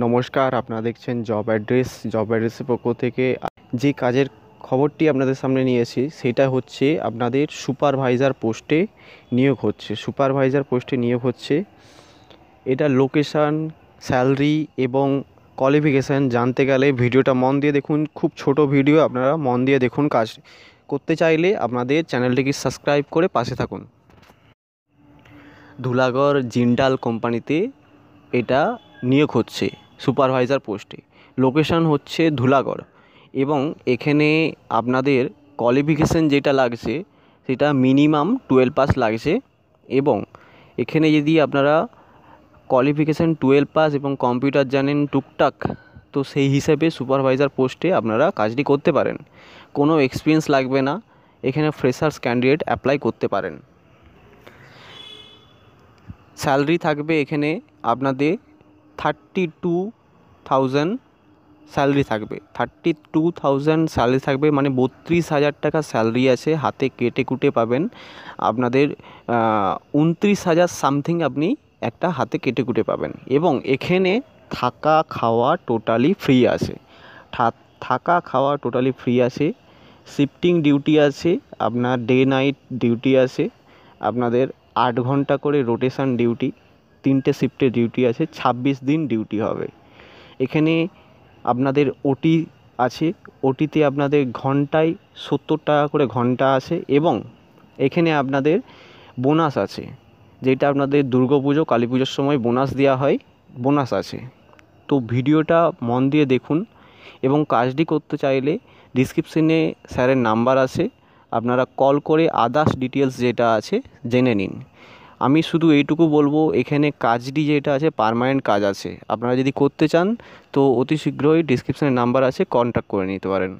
নমস্কার, আপনারা দেখছেন জব অ্যাড্রেসের পক্ষ থেকে যে কাজের খবরটি আপনাদের সামনে নিয়ে এসেছি সেটা হচ্ছে আপনাদের সুপারভাইজার পোস্টে নিয়োগ হচ্ছে। এটা লোকেশান, স্যালারি এবং কোয়ালিফিকেশান জানতে গেলে ভিডিওটা মন দিয়ে দেখুন। খুব ছোট ভিডিও, আপনারা মন দিয়ে দেখুন। কাজ করতে চাইলে আপনাদের চ্যানেলটিকে সাবস্ক্রাইব করে পাশে থাকুন। ধুলাগড় জিন্দাল কোম্পানিতে এটা নিয়োগ হচ্ছে সুপারভাইজার পোস্টে। লোকেশান হচ্ছে ধুলাগড় এবং এখানে আপনাদের কোয়ালিফিকেশান যেটা লাগছে সেটা মিনিমাম 12 পাস লাগছে। এবং এখানে যদি আপনারা কোয়ালিফিকেশান 12 পাস এবং কম্পিউটার জানেন টুকটাক, তো সেই হিসেবে সুপারভাইজার পোস্টে আপনারা কাজটি করতে পারেন। কোনো এক্সপিরিয়েন্স লাগবে না, এখানে ফ্রেশার্স ক্যান্ডিডেট অ্যাপ্লাই করতে পারেন। স্যালারি থাকবে এখানে আপনাদের 32,000 স্যালারি থাকবে। 32,000 স্যালারি থাকবে, মানে 32,000 টাকা স্যালারি আছে, হাতে কেটে কুটে পাবেন। আপনাদের 29,000 সামথিং আপনি একটা হাতে কেটে কুটে পাবেন। এবং এখানে থাকা খাওয়া টোটালি ফ্রি আছে। শিফটিং ডিউটি আছে, আপনার ডে নাইট ডিউটি আছে। আপনাদের 8 ঘন্টা করে রোটেশন ডিউটি, 3টে শিফটে ডিউটি আছে, 26 দিন ডিউটি হবে। এখানে আপনাদের ওটি আছে, ওটিতে আপনাদের ঘন্টায় 70 টাকা করে ঘন্টা আছে। এবং এখানে আপনাদের বোনাস আছে, যেটা আপনাদের দুর্গাপুজো কালী পুজোর সময় বোনাস দেওয়া হয়, বোনাস আছে। তো ভিডিওটা মন দিয়ে দেখুন এবং কাজটি করতে চাইলে ডিসক্রিপশনে স্যারের নাম্বার আছে, আপনারা কল করে আদার্স ডিটেলস যেটা আছে জেনে নিন। আমি শুধু এইটুকু বলবো, এখানে কাজটি যেটা আছে পার্মানেন্ট কাজ আছে। আপনারা যদি করতে চান তো অতি শীঘ্রই ডিসক্রিপশনে নাম্বার আছে, কন্ট্যাক্ট করে নিতে পারেন।